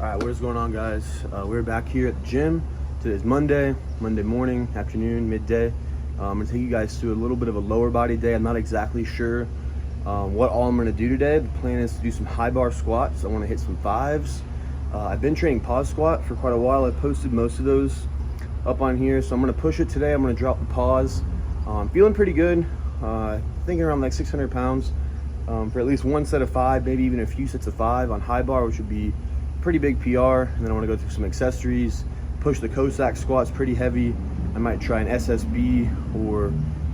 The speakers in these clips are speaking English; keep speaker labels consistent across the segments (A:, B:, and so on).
A: All right, what is going on, guys? We're back here at the gym. Today's Monday morning, afternoon, midday. I'm gonna take you guys through a little bit of a lower body day. I'm not exactly sure what all I'm gonna do today. The plan is to do some high bar squats. I wanna hit some fives. I've been training pause squat for quite a while. I've posted most of those up on here, so I'm gonna push it today. I'm gonna drop the pause. I'm feeling pretty good. Thinking around like 600 pounds for at least one set of five, maybe even a few sets of five on high bar, which would be pretty big PR. And then I want to go through some accessories, push the Cossack squats pretty heavy. I might try an SSB or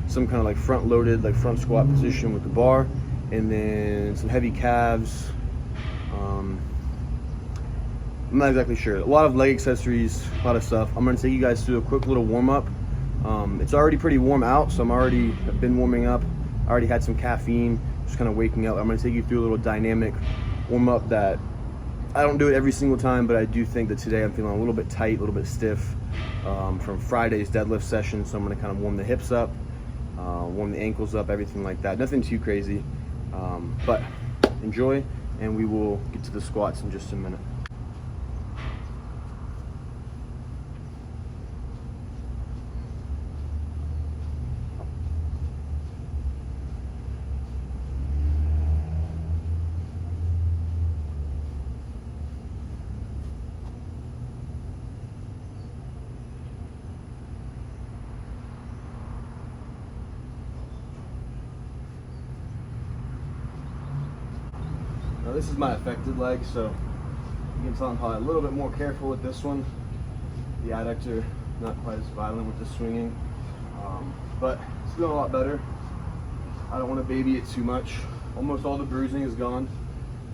A: some kind of like front loaded, like front squat position with the bar, and then some heavy calves. I'm not exactly sure. A lot of leg accessories, a lot of stuff. I'm going to take you guys through a quick little warm up. It's already pretty warm out, so I've been warming up. I already had some caffeine, just kind of waking up. I'm going to take you through a little dynamic warm up that I don't do it every single time, but I do think that today I'm feeling a little bit tight, a little bit stiff from Friday's deadlift session. So I'm going to kind of warm the hips up, warm the ankles up, everything like that. Nothing too crazy, but enjoy, and we will get to the squats in just a minute. Now this is my affected leg, so you can tell I'm probably a little bit more careful with this one. The adductor not quite as violent with the swinging, but it's feeling a lot better. I don't want to baby it too much. Almost all the bruising is gone,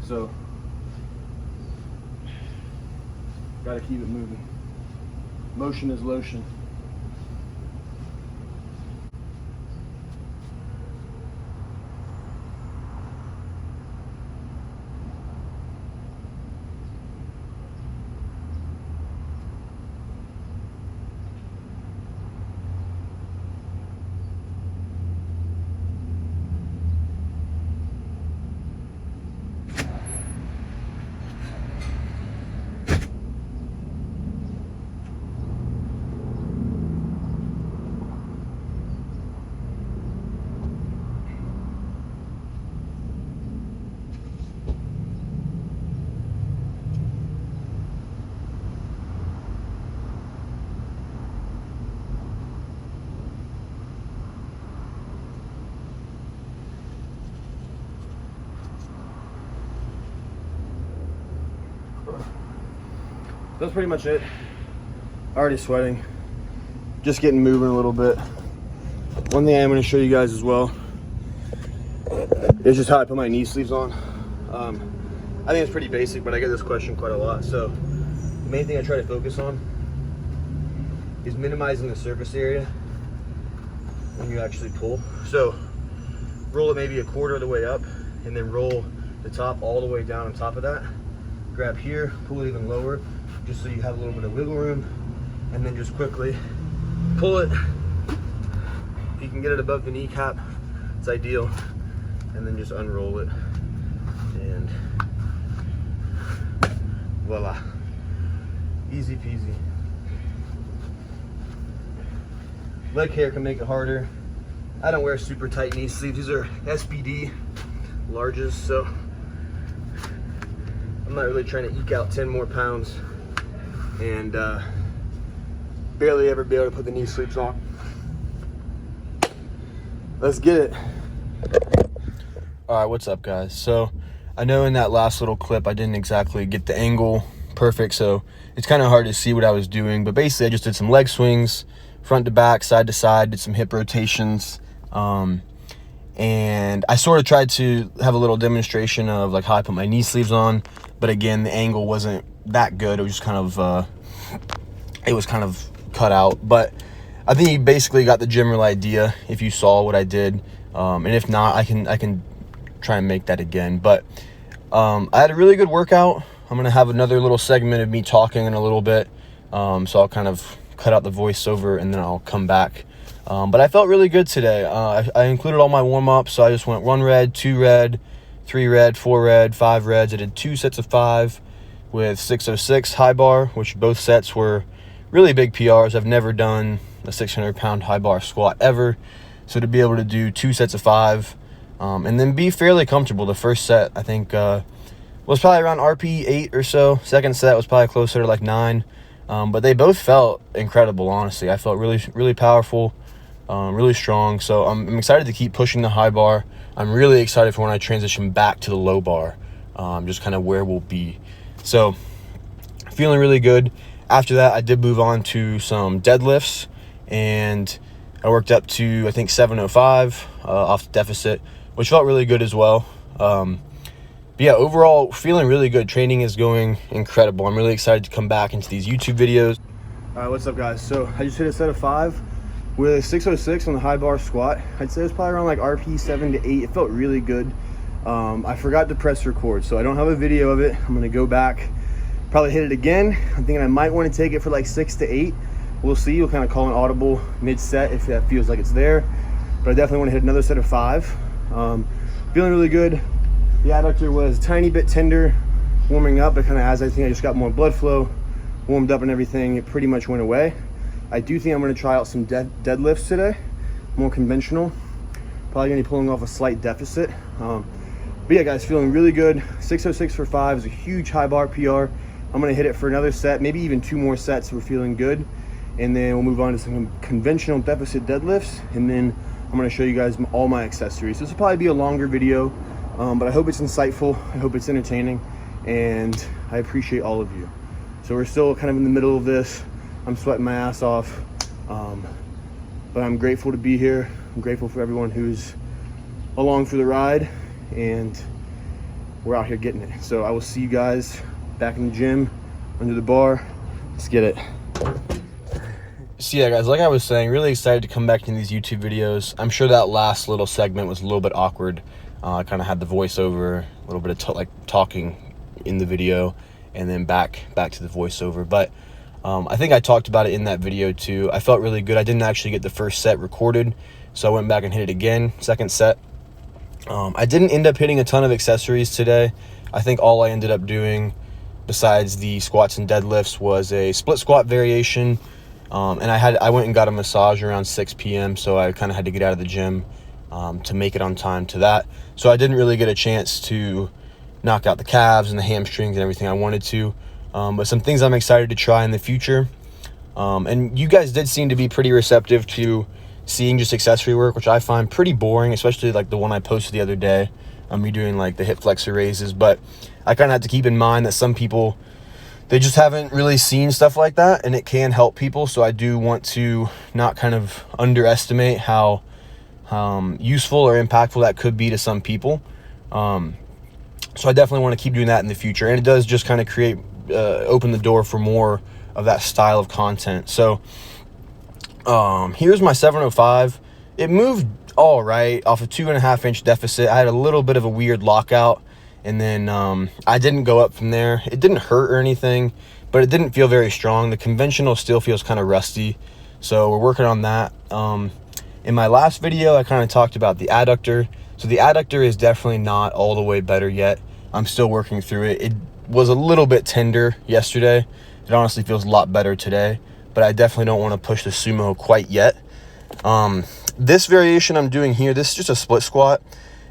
A: so gotta keep it moving. Motion is lotion. That's pretty much it. Already sweating. Just getting moving a little bit. One thing I'm going to show you guys as well is just how I put my knee sleeves on. I think it's pretty basic, but I get this question quite a lot. So the main thing I try to focus on is minimizing the surface area when you actually pull. So roll it maybe a quarter of the way up, and then roll the top all the way down on top of that. Grab here, pull it even lower, just so you have a little bit of wiggle room, and then just quickly pull it. If you can get it above the kneecap, it's ideal, and then just unroll it, and voila, easy peasy. Leg hair can make it harder. I don't wear super tight knee sleeves. These are SBD larges, so I'm not really trying to eke out 10 more pounds and barely ever be able to put the knee sleeves on. Let's get it. All right, what's up, guys? So I know in that last little clip I didn't exactly get the angle perfect, so it's kind of hard to see what I was doing, but basically I just did some leg swings, front to back, side to side, did some hip rotations, and I sort of tried to have a little demonstration of like how I put my knee sleeves on, but again, the angle wasn't that good. It was just kind of cut out, but I think you basically got the general idea if you saw what I did, and if not, I can try and make that again. But I had a really good workout. I'm gonna have another little segment of me talking in a little bit, so I'll kind of cut out the voiceover and then I'll come back. But I felt really good today. I included all my warm-ups, so I just went 1 red, 2 red, 3 red, 4 red, 5 reds. I did 2 sets of 5 with 606 high bar, which both sets were really big PRs. I've never done a 600-pound high bar squat ever. So to be able to do 2 sets of 5 and then be fairly comfortable. The first set, I think, was probably around RP 8 or so. Second set was probably closer to like 9. But they both felt incredible, honestly. I felt really, really powerful, really strong. So I'm excited to keep pushing the high bar. I'm really excited for when I transition back to the low bar, just kind of where we'll be. So feeling really good. After that, I did move on to some deadlifts, and I worked up to, I think, 705 off the deficit, which felt really good as well. But yeah, overall, feeling really good. Training is going incredible. I'm really excited to come back into these YouTube videos. All right, what's up, guys? So I just hit a set of 5 with 606 on the high bar squat. I'd say it was probably around like RP 7 to 8. It felt really good. I forgot to press record, so I don't have a video of it. I'm gonna go back, probably hit it again. I'm thinking I might want to take it for like 6 to 8. We'll see. We'll kind of call an audible mid-set if that feels like it's there. But I definitely want to hit another set of 5. Feeling really good. The adductor was a tiny bit tender warming up, but kind of as I think I just got more blood flow, warmed up and everything, it pretty much went away. I do think I'm going to try out some deadlifts today, more conventional. Probably going to be pulling off a slight deficit. But yeah, guys, feeling really good. 606 for 5 is a huge high bar PR. I'm going to hit it for another set, maybe even 2 more sets. We're feeling good. And then we'll move on to some conventional deficit deadlifts. And then I'm going to show you guys all my accessories. This will probably be a longer video, but I hope it's insightful. I hope it's entertaining. And I appreciate all of you. So we're still kind of in the middle of this. I'm sweating my ass off. But I'm grateful to be here. I'm grateful for everyone who's along for the ride. And we're out here getting it. So I will see you guys back in the gym, under the bar. Let's get it. So yeah, guys, like I was saying, really excited to come back to these YouTube videos. I'm sure that last little segment was a little bit awkward. I kind of had the voiceover, a little bit of talking in the video, and then back to the voiceover. But I think I talked about it in that video too. I felt really good. I didn't actually get the first set recorded, so I went back and hit it again, second set. I didn't end up hitting a ton of accessories today. I think all I ended up doing, besides the squats and deadlifts, was a split squat variation. And I went and got a massage around 6 p.m. so I kind of had to get out of the gym to make it on time to that. So I didn't really get a chance to knock out the calves and the hamstrings and everything I wanted to. But some things I'm excited to try in the future. And you guys did seem to be pretty receptive to seeing just accessory work, which I find pretty boring, especially like the one I posted the other day. Me doing like the hip flexor raises. But I kind of have to keep in mind that some people, they just haven't really seen stuff like that, and it can help people. So I do want to not kind of underestimate how useful or impactful that could be to some people. So I definitely want to keep doing that in the future. And it does just kind of create, open the door for more of that style of content. So here's my 705. It moved all right off a 2.5 inch deficit. I had a little bit of a weird lockout. And then I didn't go up from there. It didn't hurt or anything, but it didn't feel very strong. The conventional still feels kind of rusty. So we're working on that. In my last video, I kind of talked about the adductor. So the adductor is definitely not all the way better yet. I'm still working through it. It was a little bit tender yesterday. It honestly feels a lot better today, but I definitely don't want to push the sumo quite yet. This variation I'm doing here, this is just a split squat.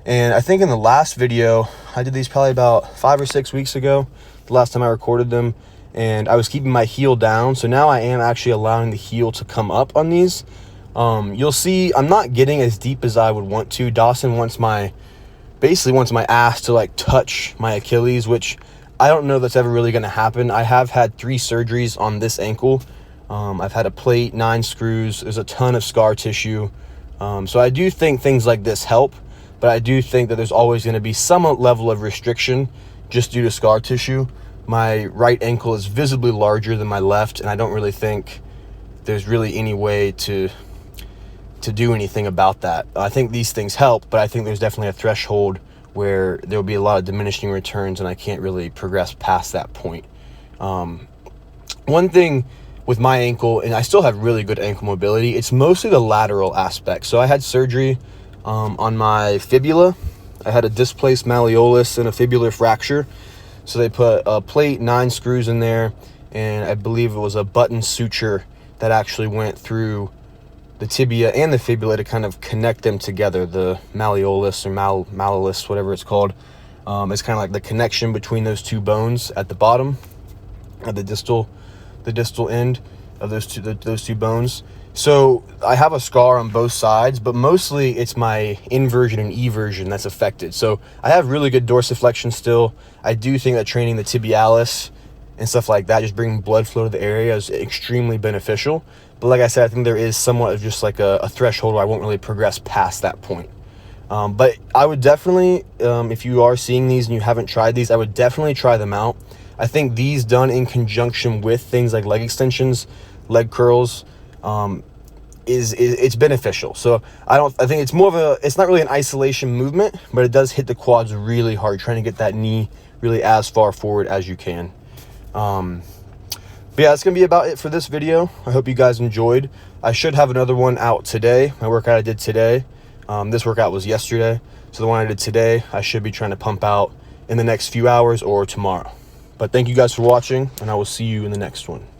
A: And I think in the last video, I did these probably about 5 or 6 weeks ago, the last time I recorded them, and I was keeping my heel down. So now I am actually allowing the heel to come up on these. You'll see I'm not getting as deep as I would want to. Dawson basically wants my ass to like touch my Achilles, which I don't know if that's ever really going to happen. I have had 3 surgeries on this ankle. I've had a plate, 9 screws. There's a ton of scar tissue. So I do think things like this help. But I do think that there's always going to be some level of restriction just due to scar tissue. My right ankle is visibly larger than my left, and I don't really think there's really any way to do anything about that. I think these things help, but I think there's definitely a threshold where there will be a lot of diminishing returns, and I can't really progress past that point. One thing with my ankle, and I still have really good ankle mobility, it's mostly the lateral aspect. So I had surgery on my fibula. I had a displaced malleolus and a fibular fracture. So they put a plate, 9 screws in there, and I believe it was a button suture that actually went through the tibia and the fibula to kind of connect them together. The malleolus or malleolus, whatever it's called, is kind of like the connection between those two bones at the bottom, at the distal end of those two bones. So I have a scar on both sides, but mostly it's my inversion and eversion that's affected. So I have really good dorsiflexion still. I do think that training the tibialis and stuff like that, just bringing blood flow to the area, is extremely beneficial. But like I said, I think there is somewhat of just like a threshold where I won't really progress past that point. But I would definitely, if you are seeing these and you haven't tried these, I would definitely try them out. I think these done in conjunction with things like leg extensions, leg curls, it's beneficial. So I think it's more of it's not really an isolation movement, but it does hit the quads really hard, trying to get that knee really as far forward as you can. But yeah, that's gonna be about it for this video. I hope you guys enjoyed. I should have another one out today. My workout I did today. This workout was yesterday, so the one I did today I should be trying to pump out in the next few hours or tomorrow. But thank you guys for watching, and I will see you in the next one.